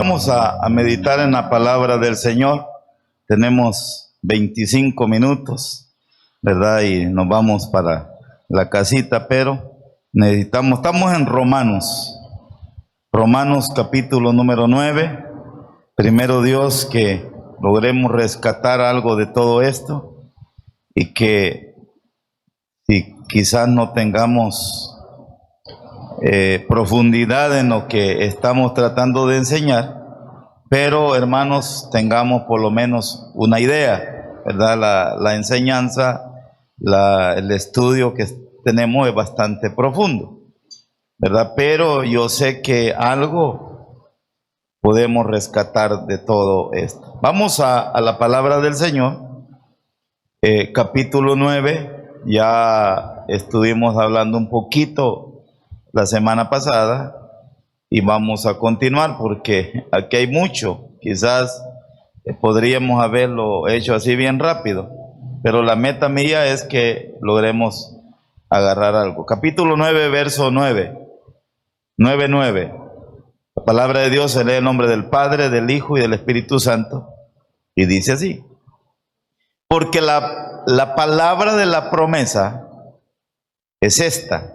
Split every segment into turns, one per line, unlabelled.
Vamos a meditar en la palabra del Señor. Tenemos 25 minutos, ¿verdad? Y nos vamos para la casita, pero estamos en Romanos capítulo número 9. Primero Dios, que logremos rescatar algo de todo esto y que si quizás no tengamos profundidad en lo que estamos tratando de enseñar, pero hermanos, tengamos por lo menos una idea, ¿verdad? La enseñanza, el estudio que tenemos es bastante profundo, ¿verdad? Pero yo sé que algo podemos rescatar de todo esto. Vamos a la palabra del Señor, capítulo 9, ya estuvimos hablando un poquito la semana pasada y vamos a continuar porque aquí hay mucho. Quizás podríamos haberlo hecho así bien rápido, pero la meta mía es que logremos agarrar algo. Capítulo 9, verso 9. 9. La palabra de Dios se lee en el nombre del Padre, del Hijo y del Espíritu Santo, y dice así: porque la palabra de la promesa es esta: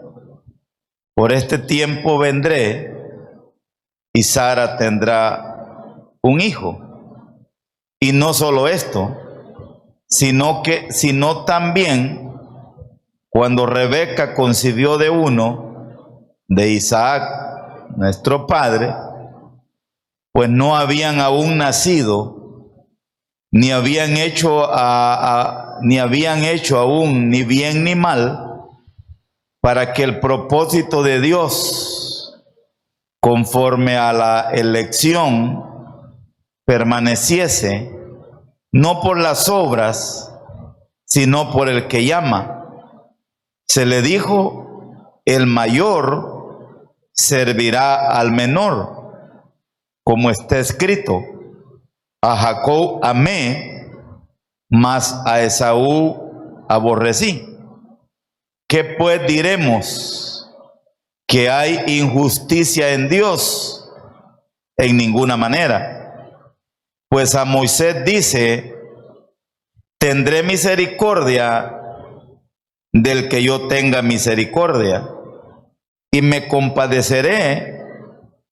por este tiempo vendré y Sara tendrá un hijo. Y no solo esto, sino también cuando Rebeca concibió de uno, de Isaac, nuestro padre, pues no habían aún nacido, ni habían hecho aún ni bien ni mal, para que el propósito de Dios, conforme a la elección, permaneciese, no por las obras, sino por el que llama. Se le dijo: el mayor servirá al menor, como está escrito: a Jacob amé, mas a Esaú aborrecí. ¿Qué pues diremos? ¿Que hay injusticia en Dios? En ninguna manera. Pues a Moisés dice: tendré misericordia del que yo tenga misericordia, y me compadeceré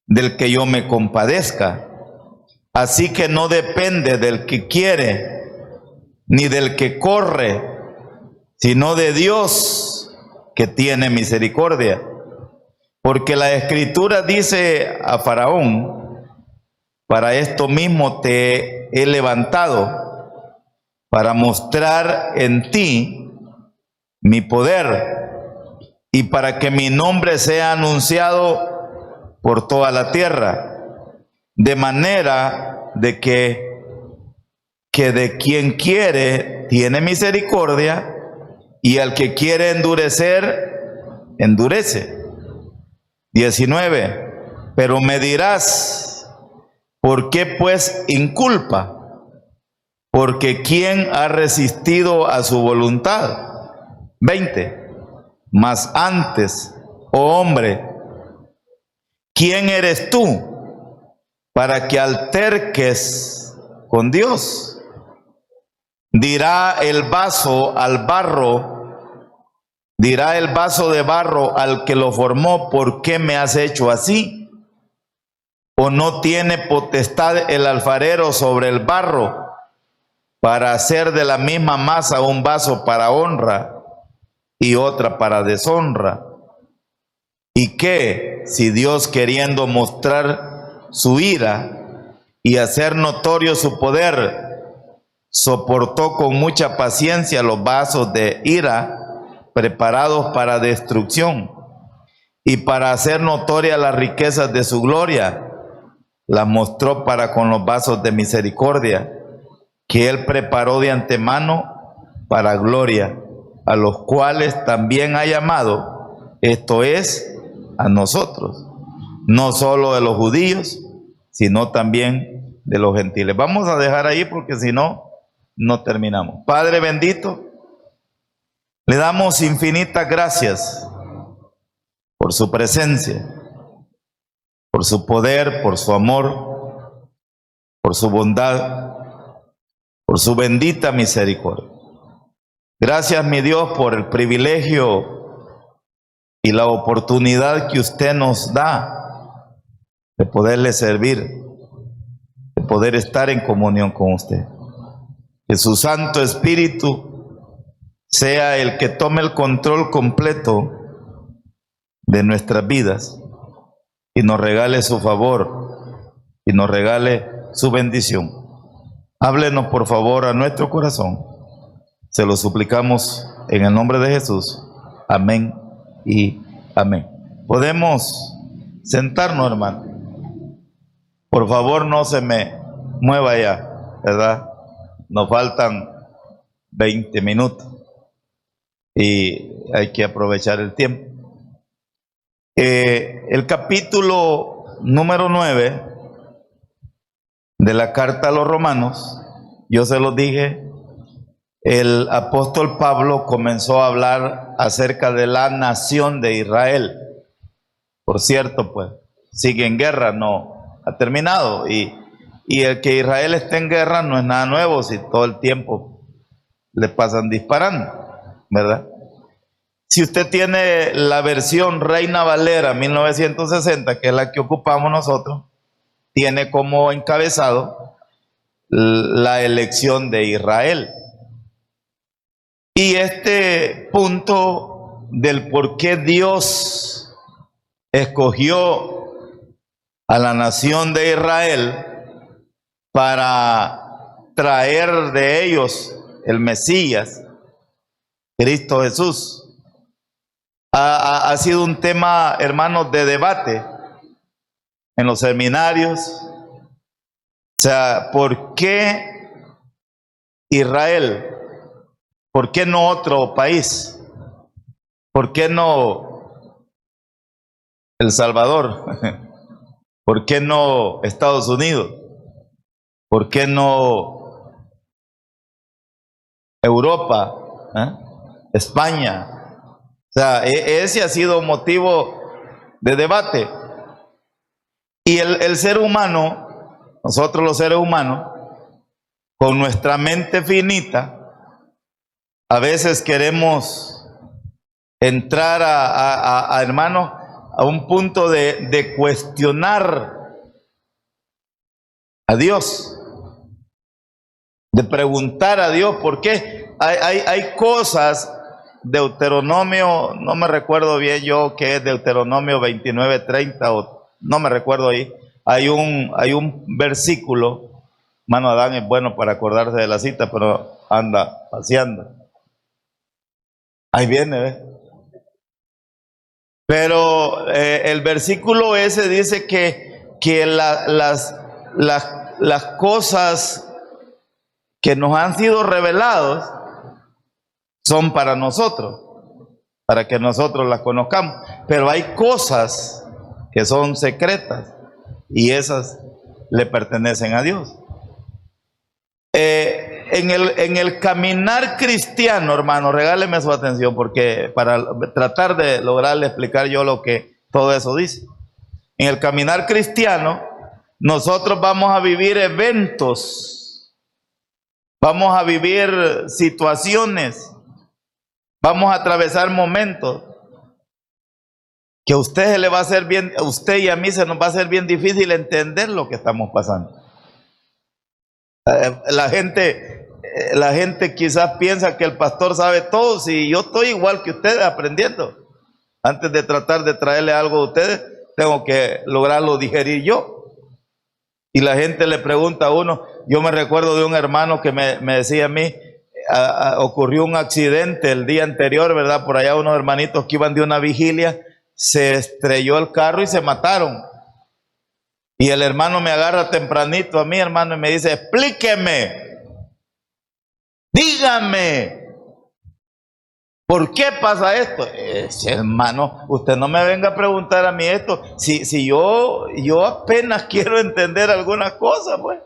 del que yo me compadezca. Así que no depende del que quiere, ni del que corre, sino de Dios, que tiene misericordia. Porque la Escritura dice a Faraón: para esto mismo te he levantado, para mostrar en ti mi poder, y para que mi nombre sea anunciado por toda la tierra, de manera de que de quien quiere tiene misericordia, y al que quiere endurecer, endurece. 19. Pero me dirás: ¿por qué pues inculpa? Porque ¿quién ha resistido a su voluntad? 20. Mas antes, oh hombre, ¿quién eres tú para que alterques con Dios? Dirá el vaso de barro al que lo formó: ¿por qué me has hecho así? ¿O no tiene potestad el alfarero sobre el barro para hacer de la misma masa un vaso para honra y otra para deshonra? ¿Y qué si Dios, queriendo mostrar su ira y hacer notorio su poder, soportó con mucha paciencia los vasos de ira preparados para destrucción, y para hacer notorias las riquezas de su gloria, las mostró para con los vasos de misericordia, que él preparó de antemano para gloria, a los cuales también ha llamado, esto es, a nosotros, no solo de los judíos, sino también de los gentiles. Vamos a dejar ahí porque si no, no terminamos. Padre bendito, le damos infinitas gracias por su presencia, por su poder, por su amor, por su bondad, por su bendita misericordia. Gracias, mi Dios, por el privilegio y la oportunidad que usted nos da de poderle servir, de poder estar en comunión con usted. Que su Santo Espíritu sea el que tome el control completo de nuestras vidas y nos regale su favor y nos regale su bendición. Háblenos, por favor, a nuestro corazón. Se lo suplicamos en el nombre de Jesús. Amén y amén. Podemos sentarnos, hermano. Por favor, no se me mueva ya, ¿verdad? Nos faltan 20 minutos y hay que aprovechar el tiempo. El capítulo número 9 de la carta a los Romanos, yo se los dije, el apóstol Pablo comenzó a hablar acerca de la nación de Israel. Por cierto, pues, sigue en guerra, no ha terminado. Y el que Israel esté en guerra no es nada nuevo, si todo el tiempo le pasan disparando, ¿verdad? Si usted tiene la versión Reina Valera 1960, que es la que ocupamos nosotros, tiene como encabezado la elección de Israel. Y este punto del por qué Dios escogió a la nación de Israel para traer de ellos el Mesías, Cristo Jesús, ha sido un tema, hermanos, de debate en los seminarios. O sea, ¿por qué Israel? ¿Por qué no otro país? ¿Por qué no El Salvador? ¿Por qué no Estados Unidos? ¿Por qué no Europa? España. O sea, ese ha sido motivo de debate. Y el ser humano, nosotros los seres humanos, con nuestra mente finita, a veces queremos entrar hermanos, a un punto de cuestionar a Dios, de preguntar a Dios por qué. Hay cosas, Deuteronomio, no me recuerdo bien yo qué es Deuteronomio 29:30, o no me recuerdo ahí. Hay un versículo, hermano Adán es bueno para acordarse de la cita, pero anda paseando. Ahí viene, ¿ves? Pero el versículo ese dice que las cosas que nos han sido reveladas son para nosotros, para que nosotros las conozcamos. Pero hay cosas que son secretas y esas le pertenecen a Dios. En el caminar cristiano, hermano, regáleme su atención, porque para tratar de lograrle explicar yo lo que todo eso dice. En el caminar cristiano, nosotros vamos a vivir eventos, vamos a vivir situaciones, vamos a atravesar momentos que a usted se le va a hacer bien, a usted y a mí se nos va a hacer bien difícil entender lo que estamos pasando. La gente quizás piensa que el pastor sabe todo. Si yo estoy igual que ustedes aprendiendo, antes de tratar de traerle algo a ustedes, tengo que lograrlo digerir yo. Y la gente le pregunta a uno. Yo me recuerdo de un hermano que me decía a mí, ocurrió un accidente el día anterior, ¿verdad? Por allá unos hermanitos que iban de una vigilia, se estrelló el carro y se mataron. Y el hermano me agarra tempranito a mí, hermano, y me dice: explíqueme, dígame, ¿por qué pasa esto? Hermano, usted no me venga a preguntar a mí esto. Si yo apenas quiero entender algunas cosas, pues.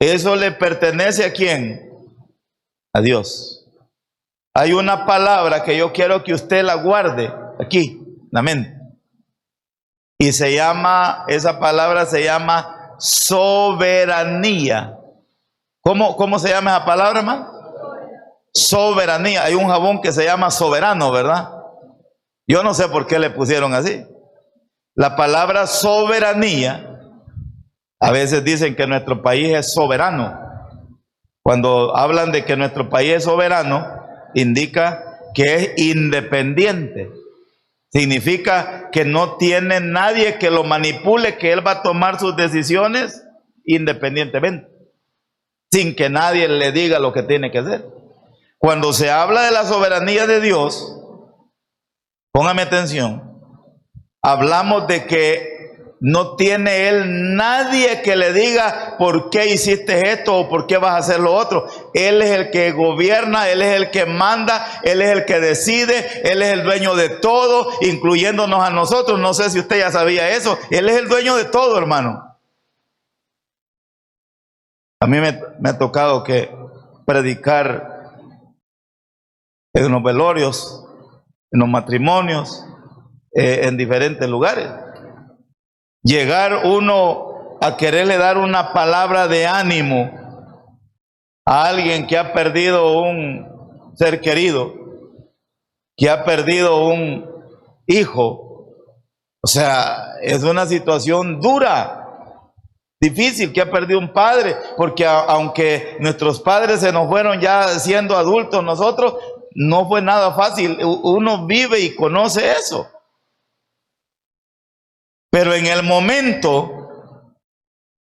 Eso le pertenece ¿a quién? A Dios. Hay una palabra que yo quiero que usted la guarde aquí, en la mente. Y esa palabra se llama soberanía. ¿Cómo se llama esa palabra, hermano? Soberanía. Hay un jabón que se llama Soberano, ¿verdad? Yo no sé por qué le pusieron así. La palabra soberanía, a veces dicen que nuestro país es soberano. Cuando hablan de que nuestro país es soberano, indica que es independiente. Significa que no tiene nadie que lo manipule, que él va a tomar sus decisiones independientemente, sin que nadie le diga lo que tiene que hacer. Cuando se habla de la soberanía de Dios, póngame atención, hablamos de que no tiene él nadie que le diga por qué hiciste esto o por qué vas a hacer lo otro. Él es el que gobierna, él es el que manda, él es el que decide, él es el dueño de todo, incluyéndonos a nosotros. No sé si usted ya sabía eso. Él es el dueño de todo, hermano. A mí me ha tocado que predicar en los velorios, en los matrimonios, en diferentes lugares. Llegar uno a quererle dar una palabra de ánimo a alguien que ha perdido un ser querido, que ha perdido un hijo. O sea, es una situación dura, difícil, que ha perdido un padre, porque aunque nuestros padres se nos fueron ya siendo adultos, nosotros no fue nada fácil. Uno vive y conoce eso. Pero en el momento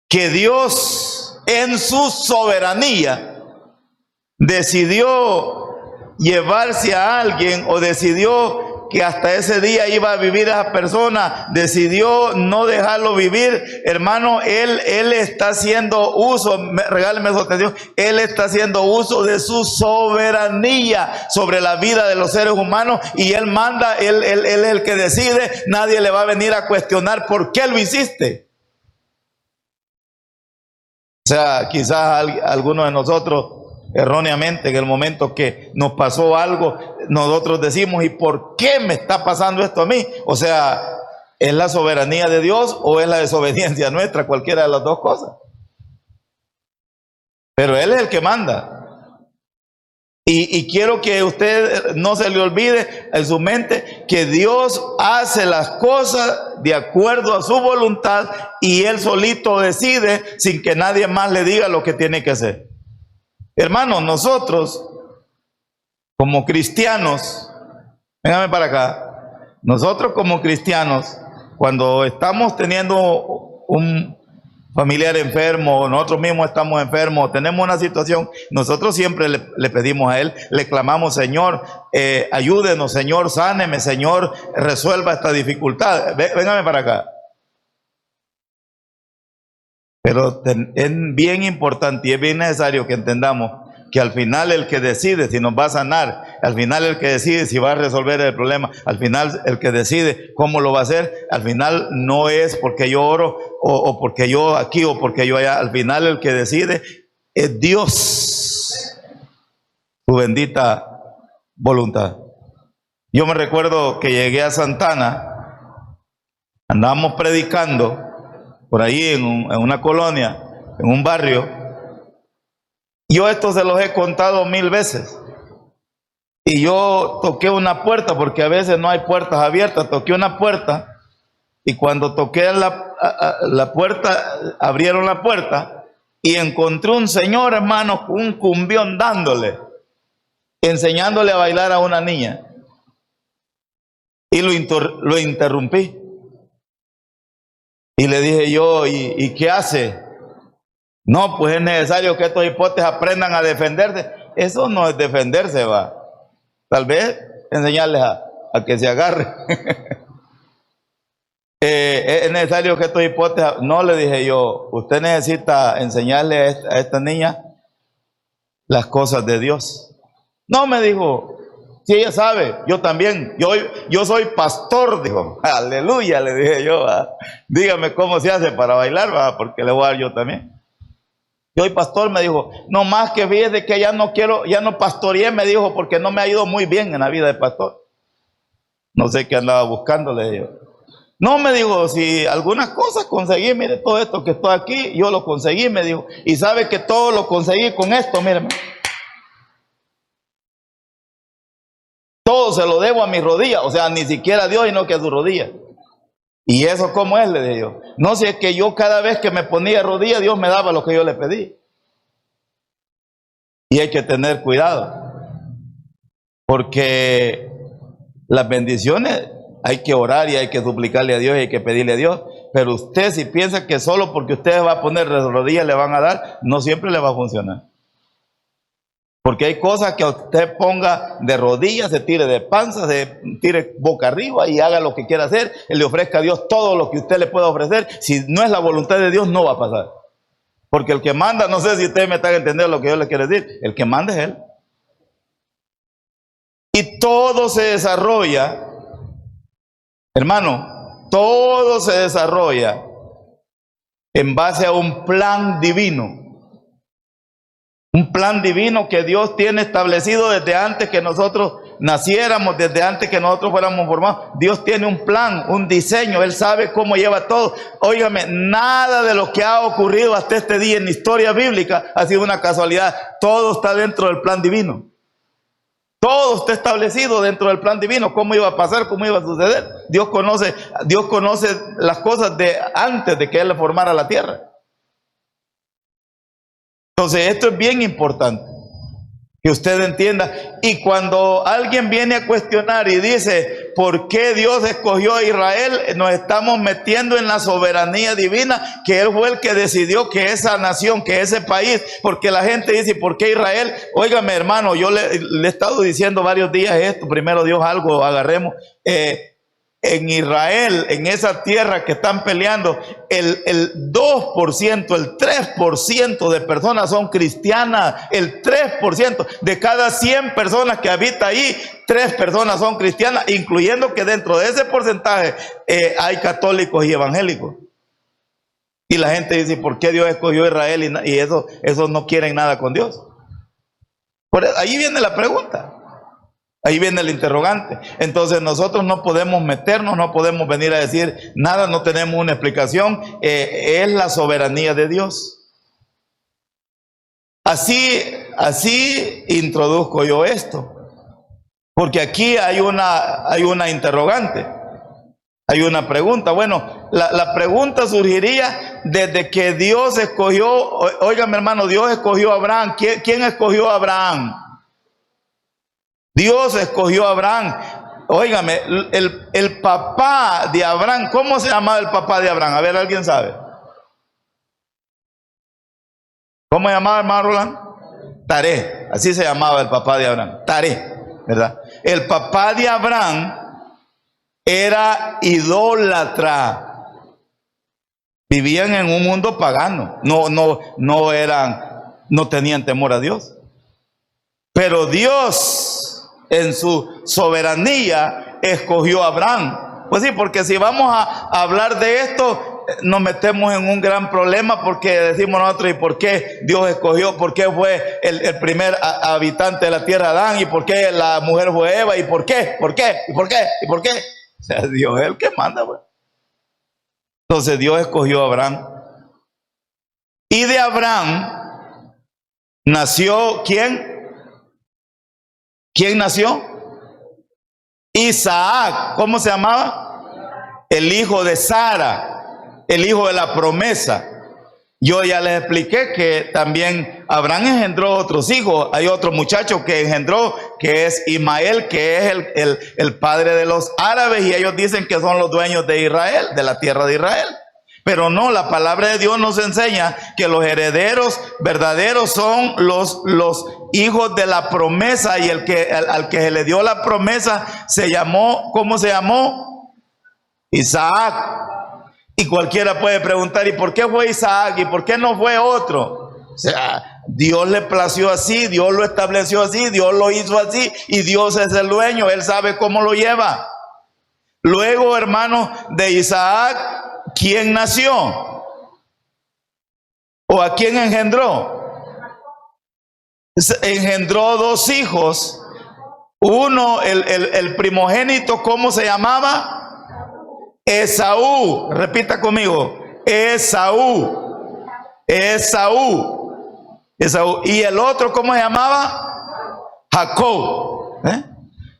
que Dios en su soberanía decidió llevarse a alguien o decidió que hasta ese día iba a vivir esa persona, decidió no dejarlo vivir, hermano, él está haciendo uso, regáleme su atención, él está haciendo uso de su soberanía sobre la vida de los seres humanos y él manda, él es el que decide, nadie le va a venir a cuestionar por qué lo hiciste. O sea, quizás algunos de nosotros erróneamente en el momento que nos pasó algo, nosotros decimos, ¿y por qué me está pasando esto a mí? O sea, ¿es la soberanía de Dios o es la desobediencia nuestra? Cualquiera de las dos cosas. Pero Él es el que manda. Y quiero que usted no se le olvide en su mente que Dios hace las cosas de acuerdo a su voluntad y Él solito decide sin que nadie más le diga lo que tiene que hacer. Hermanos, nosotros como cristianos, véngame para acá, nosotros como cristianos, cuando estamos teniendo un familiar enfermo, nosotros mismos estamos enfermos, tenemos una situación, nosotros siempre le pedimos a Él, le clamamos, Señor, ayúdenos, Señor, sáneme, Señor, resuelva esta dificultad. Véngame para acá. Pero es bien importante y es bien necesario que entendamos que al final el que decide si nos va a sanar, al final el que decide si va a resolver el problema, al final el que decide cómo lo va a hacer, al final no es porque yo oro o porque yo aquí o porque yo allá, al final el que decide es Dios, su bendita voluntad. Yo me recuerdo que llegué a Santana, andábamos predicando por ahí en una colonia, en un barrio. Yo esto se los he contado 1000 veces. Y yo toqué una puerta, porque a veces no hay puertas abiertas. Toqué una puerta y cuando toqué la puerta, abrieron la puerta y encontré un señor, hermano, con un cumbión dándole, enseñándole a bailar a una niña. Y lo interrumpí. Y le dije yo, ¿y qué hace? No, pues es necesario que estos hipotes aprendan a defenderse. Eso no es defenderse, va. Tal vez enseñarles a que se agarren. Es necesario que estos hipotes... No, le dije yo, usted necesita enseñarle a esta niña las cosas de Dios. No, me dijo, si ella sabe, yo también, yo soy pastor, dijo. Aleluya, le dije yo, ¿va? Dígame cómo se hace para bailar, ¿va? Porque le voy a dar yo también. Yo soy pastor, me dijo, no más que fíjese que ya no pastoreé, me dijo, porque no me ha ido muy bien en la vida de pastor. No sé qué andaba buscando, le dije yo. No, me dijo, si algunas cosas conseguí, mire, todo esto que estoy aquí, yo lo conseguí, me dijo. Y sabe que todo lo conseguí con esto, mire. Todo se lo debo a mis rodillas, o sea, ni siquiera a Dios, sino que a sus rodillas. ¿Y eso cómo es? Le dije yo. No, si es que yo cada vez que me ponía de rodillas, Dios me daba lo que yo le pedí. Y hay que tener cuidado, porque las bendiciones hay que orar y hay que suplicarle a Dios y hay que pedirle a Dios. Pero usted, si piensa que solo porque usted va a poner de rodillas le van a dar, no siempre le va a funcionar. Porque hay cosas que usted ponga de rodillas, se tire de panza, se tire boca arriba y haga lo que quiera hacer, y le ofrezca a Dios todo lo que usted le pueda ofrecer. Si no es la voluntad de Dios, no va a pasar. Porque el que manda, no sé si ustedes me están entendiendo lo que yo le quiero decir, el que manda es Él. Y todo se desarrolla, hermano, todo se desarrolla en base a un plan divino. Un plan divino que Dios tiene establecido desde antes que nosotros naciéramos, desde antes que nosotros fuéramos formados. Dios tiene un plan, un diseño, Él sabe cómo lleva todo. Óigame, nada de lo que ha ocurrido hasta este día en la historia bíblica ha sido una casualidad. Todo está dentro del plan divino. Todo está establecido dentro del plan divino. ¿Cómo iba a pasar? ¿Cómo iba a suceder? Dios conoce las cosas de antes de que Él formara la tierra. Entonces esto es bien importante, que usted entienda. Y cuando alguien viene a cuestionar y dice, ¿por qué Dios escogió a Israel? Nos estamos metiendo en la soberanía divina, que Él fue el que decidió que esa nación, que ese país, porque la gente dice, ¿por qué Israel? Óigame, hermano, yo le he estado diciendo varios días esto, primero Dios algo agarremos. En Israel, en esa tierra que están peleando, el 2%, el 3% de personas son cristianas. El 3% de cada 100 personas que habita ahí, 3 personas son cristianas, incluyendo que dentro de ese porcentaje hay católicos y evangélicos. Y la gente dice, ¿por qué Dios escogió a Israel? Y esos no quieren nada con Dios. Ahí viene la pregunta. Ahí viene el interrogante. Entonces nosotros no podemos meternos, no podemos venir a decir nada, no tenemos una explicación. Es la soberanía de Dios. Así introduzco yo esto. Porque aquí hay una interrogante. Hay una pregunta. Bueno, la pregunta surgiría desde que Dios escogió, óigame hermano, Dios escogió a Abraham. ¿Quién escogió a Abraham? Dios escogió a Abraham. Óigame, el papá de Abraham, ¿cómo se llamaba el papá de Abraham? A ver, ¿alguien sabe? ¿Cómo se llamaba, hermano Roland? Taré, así se llamaba el papá de Abraham, Taré, ¿verdad? El papá de Abraham era idólatra. Vivían en un mundo pagano, no tenían temor a Dios. Pero Dios, en su soberanía, escogió a Abraham. Pues sí, porque si vamos a hablar de esto, nos metemos en un gran problema, porque decimos nosotros, ¿y por qué Dios escogió? ¿Por qué fue el primer habitante de la tierra Adán? ¿Y por qué la mujer fue Eva? ¿Y por qué? ¿Por qué? ¿Y por qué? ¿Y por qué? O sea, Dios es el que manda, pues. Entonces Dios escogió a Abraham. Y de Abraham nació ¿quién? ¿Quién nació? Isaac. ¿Cómo se llamaba? El hijo de Sara, el hijo de la promesa. Yo ya les expliqué que también Abraham engendró otros hijos. Hay otro muchacho que engendró, que es Ismael, que es el padre de los árabes, y ellos dicen que son los dueños de Israel, de la tierra de Israel. Pero no, la palabra de Dios nos enseña que los herederos verdaderos son los hijos de la promesa, y al que se le dio la promesa se llamó, ¿cómo se llamó? Isaac. Y cualquiera puede preguntar, ¿y por qué fue Isaac? ¿Y por qué no fue otro? O sea, Dios le plació así, Dios lo estableció así, Dios lo hizo así, y Dios es el dueño, Él sabe cómo lo lleva. Luego, hermano, de Isaac, ¿quién nació? ¿O a quién engendró? Engendró 2 hijos. Uno, el primogénito, ¿cómo se llamaba? Esaú, repita conmigo, Esaú, Esaú, Esaú. Y el otro, ¿cómo se llamaba? Jacob.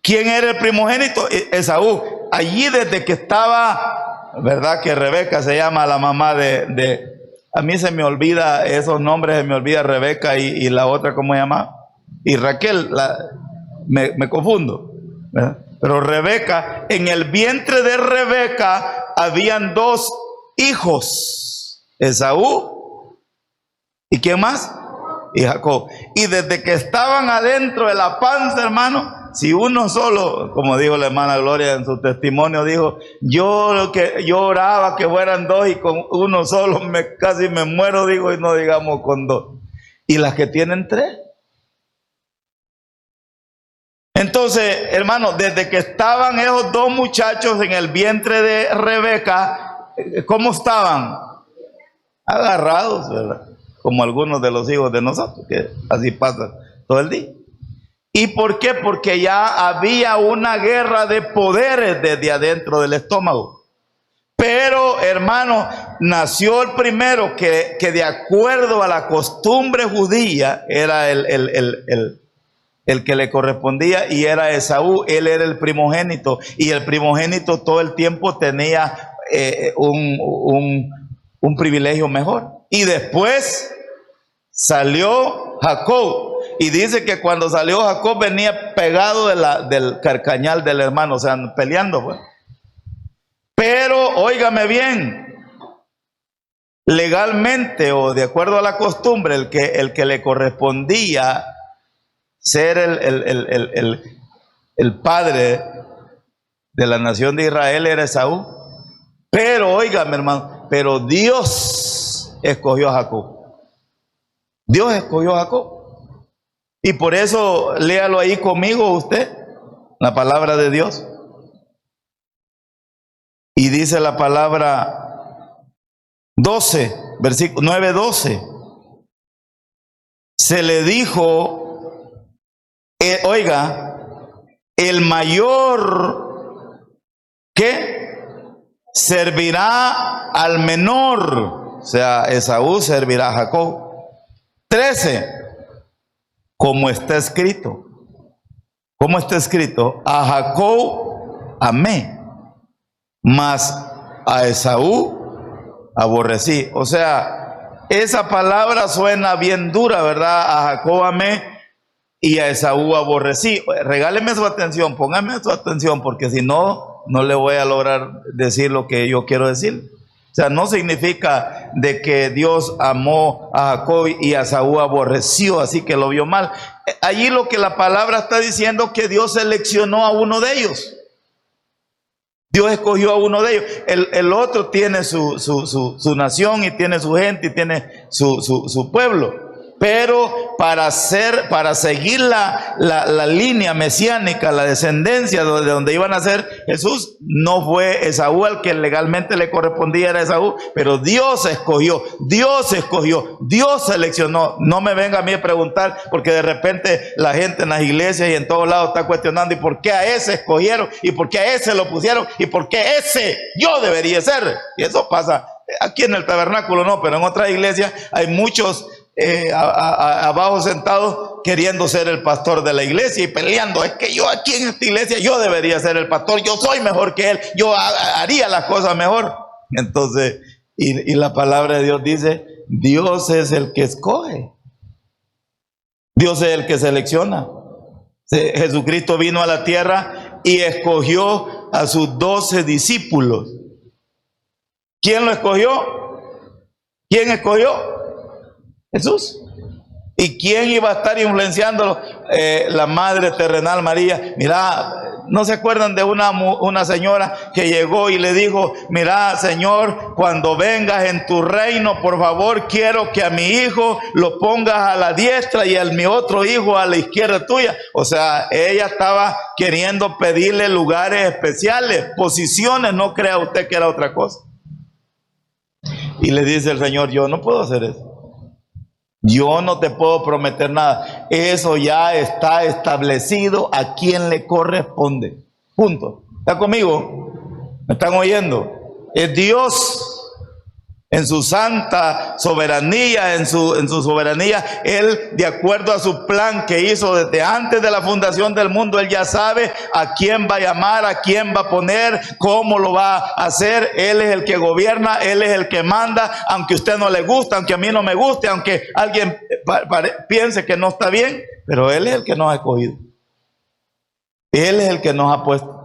¿Quién era el primogénito? Esaú. Allí desde que estaba, ¿verdad? Que Rebeca se llama la mamá a mí se me olvida esos nombres, se me olvida Rebeca y la otra, ¿cómo se llama? Y Raquel, me confundo, ¿verdad? Pero Rebeca, en el vientre de Rebeca habían dos hijos, Esaú, ¿y quién más? Y Jacob. Y desde que estaban adentro de la panza, hermano, si uno solo, como dijo la hermana Gloria en su testimonio, dijo, yo oraba que fueran dos y con uno solo casi me muero, digo, y no digamos con dos. Y las que tienen tres. Entonces, hermano, desde que estaban esos dos muchachos en el vientre de Rebeca, ¿cómo estaban? Agarrados, ¿verdad? Como algunos de los hijos de nosotros, que así pasan todo el día. ¿Y por qué? Porque ya había una guerra de poderes desde adentro del estómago. Pero, hermano, nació el primero que de acuerdo a la costumbre judía era el que le correspondía, y era Esaú. Él era el primogénito, y el primogénito todo el tiempo tenía un privilegio mejor. Y después salió Jacob, y dice que cuando salió Jacob venía pegado del carcañal del hermano, o sea, peleando, pues. Pero, óigame bien, legalmente o de acuerdo a la costumbre, el que le correspondía ser el padre de la nación de Israel era Esaú. Pero, óigame, hermano, pero Dios escogió a Jacob. Dios escogió a Jacob. Y por eso, léalo ahí conmigo usted, la palabra de Dios. Y dice la palabra 12, versículo 9:12. Se le dijo, oiga, el mayor, ¿qué? Servirá al menor. O sea, Esaú servirá a Jacob. 13. Como está escrito. ¿Cómo está escrito? A Jacob amé, mas a Esaú aborrecí. O sea, esa palabra suena bien dura, ¿verdad? A Jacob amé y a Esaú aborrecí. Regáleme su atención, póngame su atención, porque si no, no le voy a lograr decir lo que yo quiero decir. O sea, no significa de que Dios amó a Jacob y a Esaú aborreció, así que lo vio mal. Allí lo que la palabra está diciendo, que Dios seleccionó a uno de ellos. Dios escogió a uno de ellos. El otro tiene su nación y tiene su gente y tiene su pueblo. Pero para seguir la línea mesiánica, la descendencia de donde iban a ser Jesús, no fue Esaú al que legalmente le correspondía, era Esaú, pero Dios escogió, Dios seleccionó. No me venga a mí a preguntar, porque de repente la gente en las iglesias y en todos lados está cuestionando, ¿y por qué a ese escogieron? ¿Y por qué a ese lo pusieron? ¿Y por qué ese yo debería ser? Y eso pasa aquí en el tabernáculo, no, pero en otras iglesias hay muchos abajo sentados queriendo ser el pastor de la iglesia y peleando. Es que yo aquí en esta iglesia yo debería ser el pastor, yo soy mejor que él, yo haría las cosas mejor. Entonces, y la palabra de Dios dice, Dios es el que escoge, Dios es el que selecciona. Jesucristo vino a la tierra y escogió a sus 12 discípulos. ¿Quién lo escogió? ¿Quién escogió? Jesús. ¿Y quién iba a estar influenciándolo? La madre terrenal María. Mira, ¿no se acuerdan de una señora que llegó y le dijo, mira, Señor, cuando vengas en tu reino, por favor, quiero que a mi hijo lo pongas a la diestra y a mi otro hijo a la izquierda tuya? O sea, ella estaba queriendo pedirle lugares especiales, posiciones, no crea usted que era otra cosa. Y le dice el Señor, yo no puedo hacer eso. Yo no te puedo prometer nada. Eso ya está establecido a quien le corresponde. Punto. ¿Está conmigo? ¿Me están oyendo? Es Dios en su santa soberanía, en su soberanía. Él, de acuerdo a su plan que hizo desde antes de la fundación del mundo, Él ya sabe a quién va a llamar, a quién va a poner, cómo lo va a hacer. Él es el que gobierna, Él es el que manda, aunque a usted no le gusta, aunque a mí no me guste, aunque alguien piense que no está bien, pero Él es el que nos ha escogido. Él es el que nos ha puesto.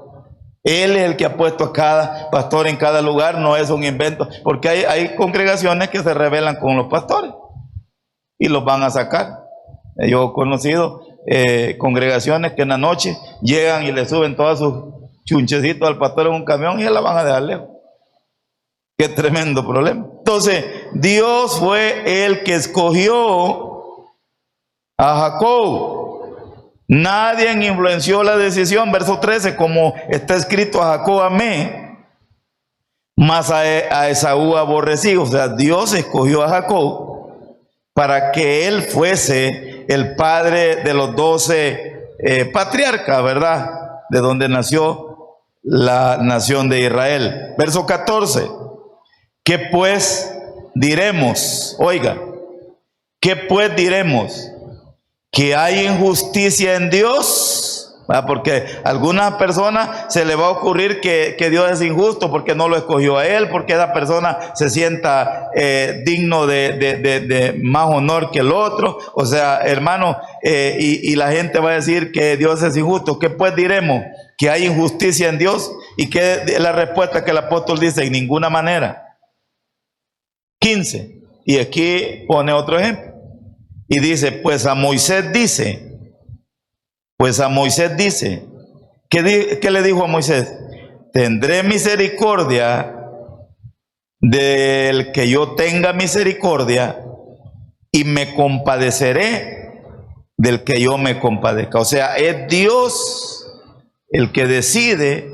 Él es el que ha puesto a cada pastor en cada lugar, no es un invento, porque hay congregaciones que se rebelan con los pastores y los van a sacar. Yo he conocido congregaciones que en la noche llegan y le suben todos sus chunchecitos al pastor en un camión y se la van a dejar lejos. Qué tremendo problema. Entonces, Dios fue el que escogió a Jacob. Nadie influenció la decisión. Verso 13, como está escrito: a Jacob amé, mas a Esaú aborrecí. O sea, Dios escogió a Jacob para que él fuese el padre de los 12 patriarcas, ¿verdad? De donde nació la nación de Israel. Verso 14, ¿qué pues diremos? Oiga, ¿qué pues diremos? ¿Que hay injusticia en Dios? Porque a algunas personas se le va a ocurrir que Dios es injusto porque no lo escogió a él, porque esa persona se sienta digno de más honor que el otro. O sea, hermano, y la gente va a decir que Dios es injusto. ¿Qué pues diremos? ¿Que hay injusticia en Dios? ¿Y qué es la respuesta que el apóstol dice? En ninguna manera. 15. Y aquí pone otro ejemplo. Y dice, pues a Moisés dice, ¿qué le dijo a Moisés? Tendré misericordia del que yo tenga misericordia y me compadeceré del que yo me compadezca. O sea, es Dios el que decide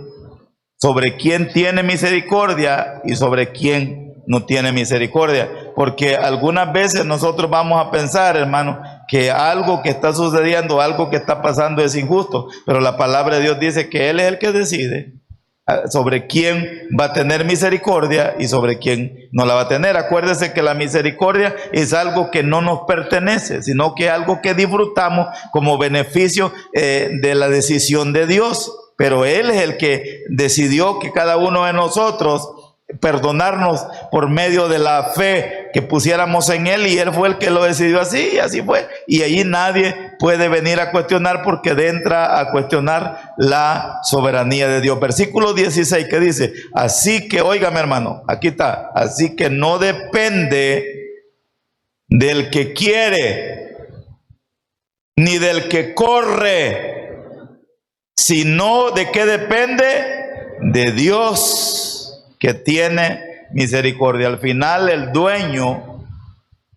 sobre quién tiene misericordia y sobre quién no tiene misericordia, porque algunas veces nosotros vamos a pensar, hermano, que algo que está sucediendo, algo que está pasando es injusto, pero la palabra de Dios dice que Él es el que decide sobre quién va a tener misericordia y sobre quién no la va a tener. Acuérdese que la misericordia es algo que no nos pertenece, sino que es algo que disfrutamos como beneficio de la decisión de Dios, pero Él es el que decidió que cada uno de nosotros perdonarnos por medio de la fe que pusiéramos en Él, y Él fue el que lo decidió así, y así fue, y allí nadie puede venir a cuestionar, porque entra a cuestionar la soberanía de Dios. Versículo 16, que dice, así que, óigame hermano, aquí está, así que no depende del que quiere, ni del que corre, sino de qué depende, de Dios, que tiene misericordia. Al final, el dueño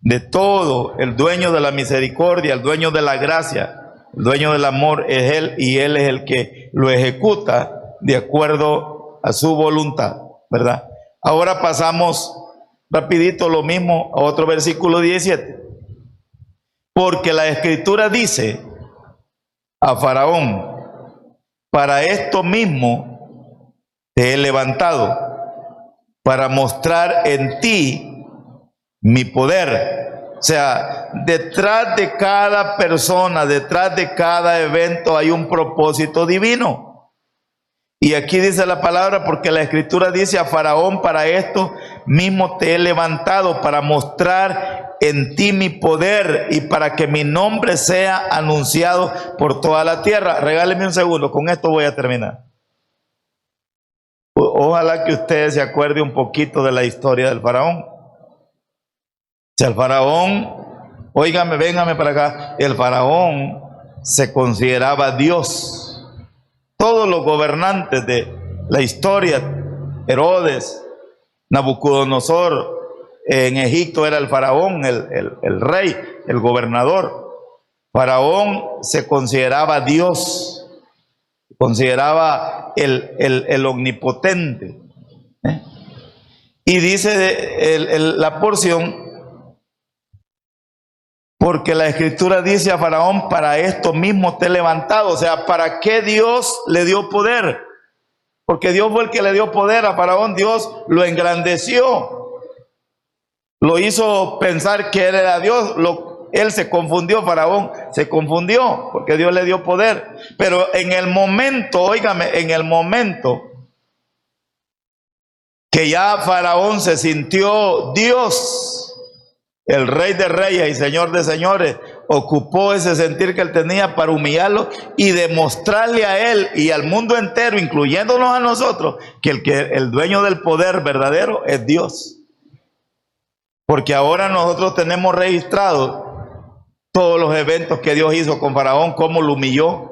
de todo, el dueño de la misericordia, el dueño de la gracia, el dueño del amor es Él, y Él es el que lo ejecuta de acuerdo a su voluntad, ¿verdad? Ahora pasamos rapidito lo mismo a otro versículo 17. Porque la Escritura dice a Faraón, para esto mismo te he levantado, para mostrar en ti mi poder. O sea, detrás de cada persona, detrás de cada evento hay un propósito divino. Y aquí dice la palabra, porque la Escritura dice a Faraón, para esto mismo te he levantado, para mostrar en ti mi poder y para que mi nombre sea anunciado por toda la tierra. Regáleme un segundo, con esto voy a terminar. Ojalá que usted se acuerde un poquito de la historia del faraón. Si el faraón, óigame, véngame para acá, el faraón se consideraba Dios. Todos los gobernantes de la historia, Herodes, Nabucodonosor, en Egipto era el faraón, el rey, el gobernador. Faraón se consideraba Dios. Consideraba el omnipotente. Y dice la porción, porque la Escritura dice a Faraón, para esto mismo te he levantado. O sea, ¿para qué Dios le dio poder? Porque Dios fue el que le dio poder a Faraón. Dios lo engrandeció, lo hizo pensar que él era Dios. Él se confundió, Faraón se confundió, porque Dios le dio poder. Pero en el momento, óigame, en el momento que ya Faraón se sintió Dios, el Rey de Reyes y Señor de Señores, ocupó ese sentir que él tenía para humillarlo y demostrarle a él y al mundo entero, incluyéndonos a nosotros, que el dueño del poder verdadero es Dios. Porque ahora nosotros tenemos registrados todos los eventos que Dios hizo con Faraón, cómo lo humilló,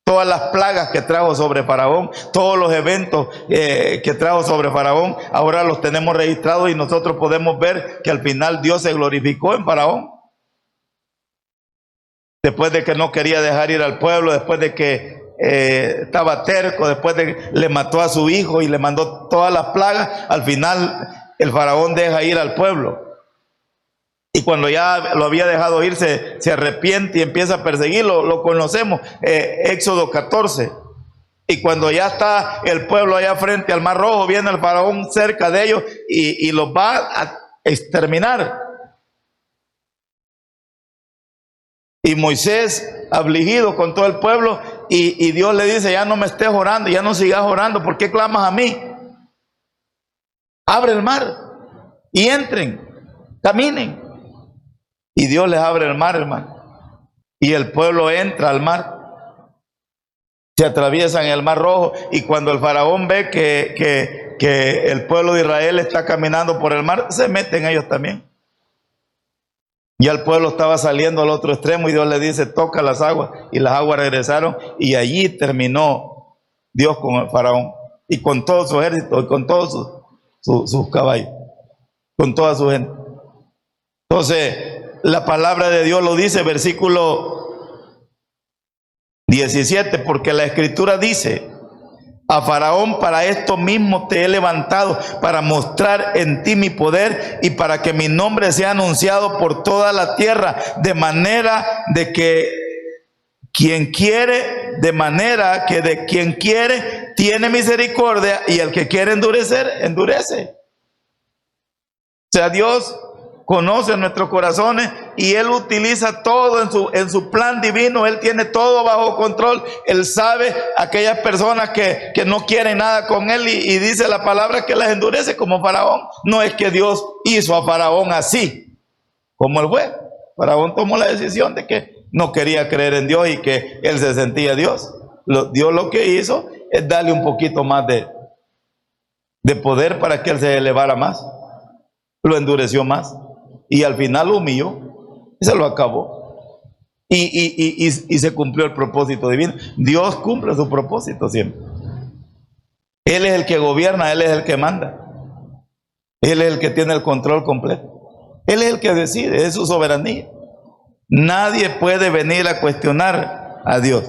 todas las plagas que trajo sobre Faraón, todos los eventos que trajo sobre Faraón, ahora los tenemos registrados y nosotros podemos ver que al final Dios se glorificó en Faraón. Después de que no quería dejar ir al pueblo, después de que estaba terco, después de que le mató a su hijo y le mandó todas las plagas, al final el Faraón deja ir al pueblo. Y cuando ya lo había dejado ir, se arrepiente y empieza a perseguirlo. Lo conocemos, Éxodo 14. Y cuando ya está el pueblo allá frente al Mar Rojo, viene el Faraón cerca de ellos y los va a exterminar. Y Moisés, afligido con todo el pueblo, y Dios le dice: ya no me estés orando, ya no sigas orando, ¿por qué clamas a mí? Abre el mar y entren, caminen. Y Dios les abre el mar, hermano. Y el pueblo entra al mar. Se atraviesan el Mar Rojo. Y cuando el Faraón ve que el pueblo de Israel está caminando por el mar, se meten ellos también. Ya el pueblo estaba saliendo al otro extremo y Dios le dice: toca las aguas. Y las aguas regresaron. Y allí terminó Dios con el Faraón. Y con todo su ejército. Y con todos sus caballos. Con toda su gente. Entonces, la palabra de Dios lo dice, versículo 17, porque la escritura dice: a Faraón para esto mismo te he levantado, para mostrar en ti mi poder y para que mi nombre sea anunciado por toda la tierra, de manera de que quien quiere, de manera que de quien quiere tiene misericordia, y el que quiere endurecer, endurece. O sea, Dios conoce nuestros corazones y Él utiliza todo en su plan divino. Él tiene todo bajo control. Él sabe aquellas personas que no quieren nada con Él y dice la palabra que las endurece, como Faraón. No es que Dios hizo a Faraón así como él fue. Faraón tomó la decisión de que no quería creer en Dios y que él se sentía Dios. Dios lo que hizo es darle un poquito más de poder para que él se elevara más. Lo endureció más. Y al final lo humilló y se lo acabó. Y se cumplió el propósito divino. Dios cumple su propósito siempre. Él es el que gobierna, Él es el que manda. Él es el que tiene el control completo. Él es el que decide, es su soberanía. Nadie puede venir a cuestionar a Dios.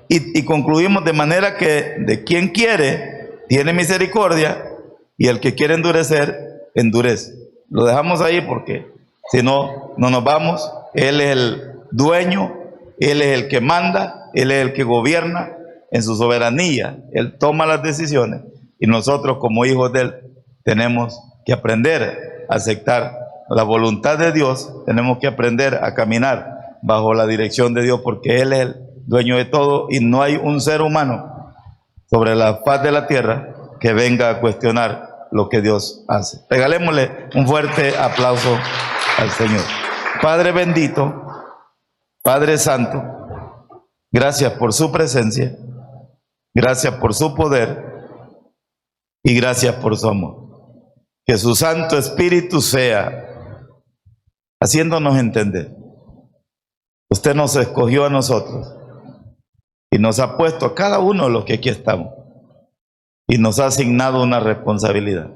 Y concluimos de manera que de quien quiere, tiene misericordia, y el que quiere endurecer, endurece. Lo dejamos ahí porque si no, no nos vamos. Él es el dueño, Él es el que manda, Él es el que gobierna en su soberanía. Él toma las decisiones y nosotros como hijos de Él tenemos que aprender a aceptar la voluntad de Dios. Tenemos que aprender a caminar bajo la dirección de Dios, porque Él es el dueño de todo y no hay un ser humano sobre la faz de la tierra que venga a cuestionar lo que Dios hace. Regalémosle un fuerte aplauso al Señor. Padre bendito, Padre santo, gracias por su presencia, gracias por su poder y gracias por su amor. Que su Santo Espíritu sea haciéndonos entender. Usted nos escogió a nosotros y nos ha puesto a cada uno de los que aquí estamos y nos ha asignado una responsabilidad.